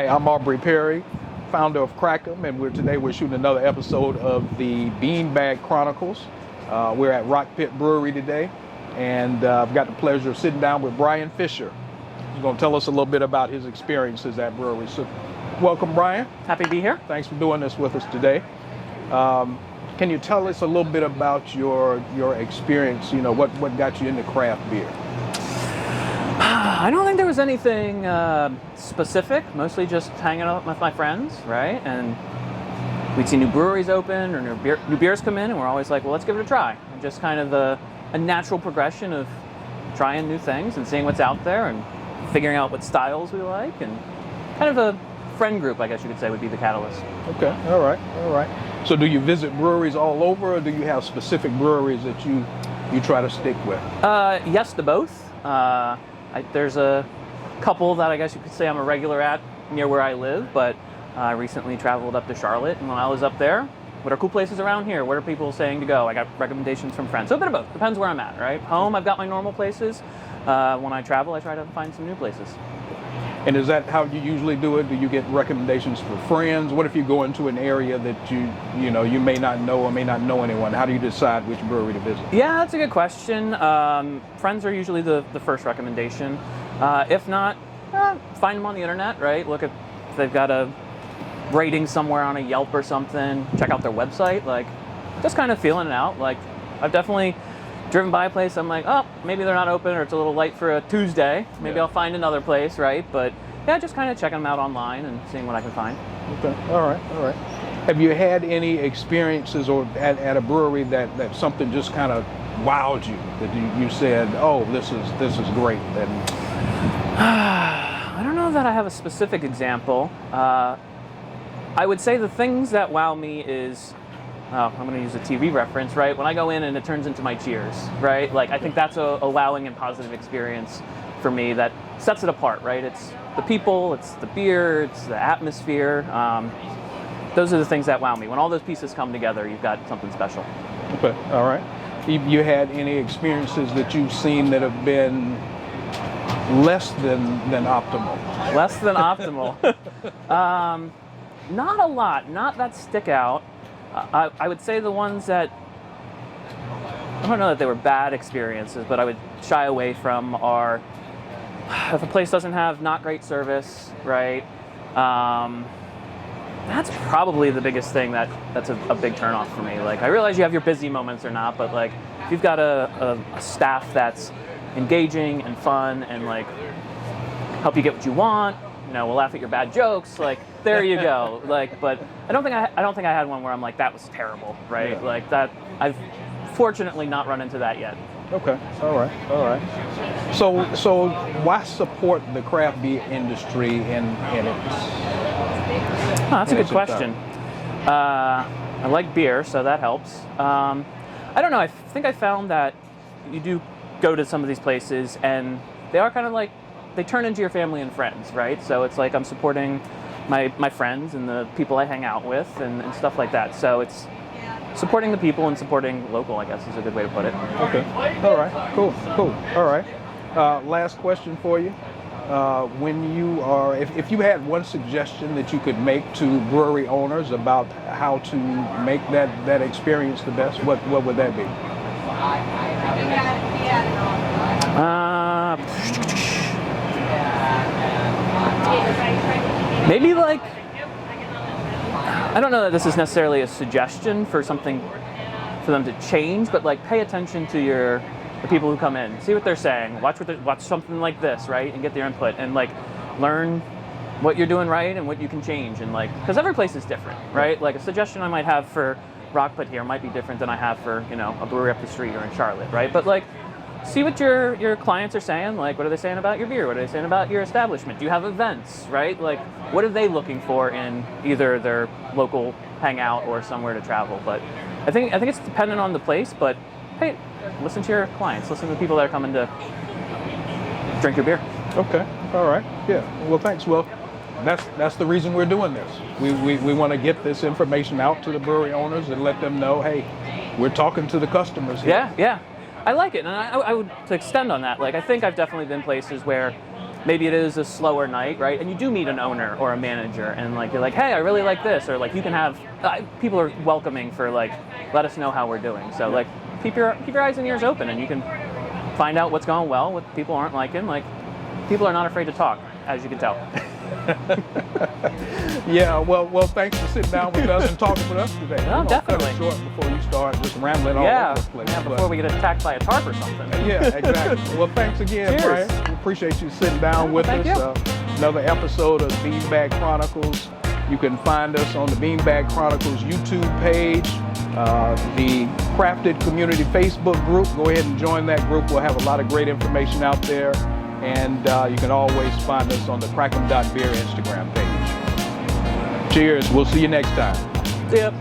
Hi, I'm Aubrey Perry, founder of Crackem, and today we're shooting another episode of the Beanbag Chronicles. We're at Rockpit Brewery today, and I've got the pleasure of sitting down with Brian Fisher. He's going to tell us a little bit about his experiences at brewery. So, welcome, Brian. Happy to be here. Thanks for doing this with us today. Can you tell us a little bit about your experience? You know, what got you into craft beer? I don't think there was anything specific, mostly just hanging out with my friends, right? And we'd see new breweries open or new beers come in, and we're always like, well, let's give it a try. And just kind of a natural progression of trying new things and seeing what's out there and figuring out what styles we like, and kind of a friend group, I guess you could say, would be the catalyst. Okay, all right. So do you visit breweries all over, or do you have specific breweries that you try to stick with? Yes to both. There's a couple that I guess you could say I'm a regular at near where I live, but I recently traveled up to Charlotte, and when I was up there, what are cool places around here? What are people saying to go? I got recommendations from friends. So a bit of both. Depends where I'm at, right? Home, I've got my normal places. When I travel, I try to find some new places. And is that how you usually do it? Do you get recommendations for friends? What if you go into an area that you may not know or may not know anyone? How do you decide which brewery to visit? Yeah, that's a good question. Friends are usually the first recommendation. If not, find them on the internet, right? Look at if they've got a rating somewhere on a Yelp or something. Check out their website. Like, just kind of feeling it out. Like, I've definitely driven by a place, I'm like, oh, maybe they're not open, or it's a little late for a Tuesday. Maybe I'll find another place, right? But yeah, just kind of checking them out online and seeing what I can find. Okay, all right. Have you had any experiences or at a brewery that something just kind of wowed you, that you said, oh, this is great? And I don't know that I have a specific example. I would say the things that wow me is, I'm going to use a TV reference, right? When I go in and it turns into my Cheers, right? Like, I think that's a wowing and positive experience for me that sets it apart, right? It's the people, it's the beer, it's the atmosphere. Those are the things that wow me. When all those pieces come together, you've got something special. Okay, all right. You had any experiences that you've seen that have been less than optimal? Less than optimal? Not a lot. Not that stick out. I would say the ones that, I don't know that they were bad experiences, but I would shy away from are, if a place doesn't have not great service, right? That's probably the biggest thing that's a big turnoff for me. Like, I realize you have your busy moments or not, but like, if you've got a staff that's engaging and fun and like help you get what you want, we'll laugh at your bad jokes. Like, there you go. Like, but I don't think I had one where I'm like, that was terrible, right? Yeah. Like that. I've fortunately not run into that yet. Okay. All right. So why support the craft beer industry in its? That's a good question. I like beer, so that helps. I don't know. I think I found that you do go to some of these places, and they are kind of like, they turn into your family and friends, right? So it's like I'm supporting my friends and the people I hang out with and stuff like that. So it's supporting the people and supporting local, I guess, is a good way to put it. Okay. All right. Cool. All right. Last question for you. When you are, if you had one suggestion that you could make to brewery owners about how to make that experience the best, what would that be? Maybe like, I don't know that this is necessarily a suggestion for something for them to change, but like, pay attention to the people who come in, see what they're saying, watch something like this, right, and get their input, and like learn what you're doing right and what you can change, and like, because every place is different, right? Like, a suggestion I might have for Rockpit here might be different than I have for a brewery up the street or in Charlotte, right? But like, see what your clients are saying. Like, what are they saying about your beer? What are they saying about your establishment? Do you have events, right? Like, what are they looking for in either their local hangout or somewhere to travel? But I think it's dependent on the place. But hey, listen to your clients. Listen to the people that are coming to drink your beer. Okay. All right. Yeah. Well, thanks. Well, that's the reason we're doing this. We want to get this information out to the brewery owners and let them know, hey, we're talking to the customers here. Yeah. I like it, and I would to extend on that. Like, I think I've definitely been places where maybe it is a slower night, right? And you do meet an owner or a manager, and like you're like, hey, I really like this, or like you can have people are welcoming for like, let us know how we're doing. So like keep your eyes and ears open, and you can find out what's going well, what people aren't liking. Like people are not afraid to talk, as you can tell. Yeah, well, thanks for sitting down with us and talking with us today. No, definitely. Cut it short before you start just rambling all over the place. Yeah, before we get attacked by a tarp or something. Yeah, exactly. Well, thanks again, Cheers. Brian. We appreciate you sitting down with thank us. you. Another episode of Beanbag Chronicles. You can find us on the Beanbag Chronicles YouTube page, the Crafted Community Facebook group. Go ahead and join that group. We'll have a lot of great information out there. And you can always find us on the Crackem.beer Instagram page. Cheers. We'll see you next time. See ya.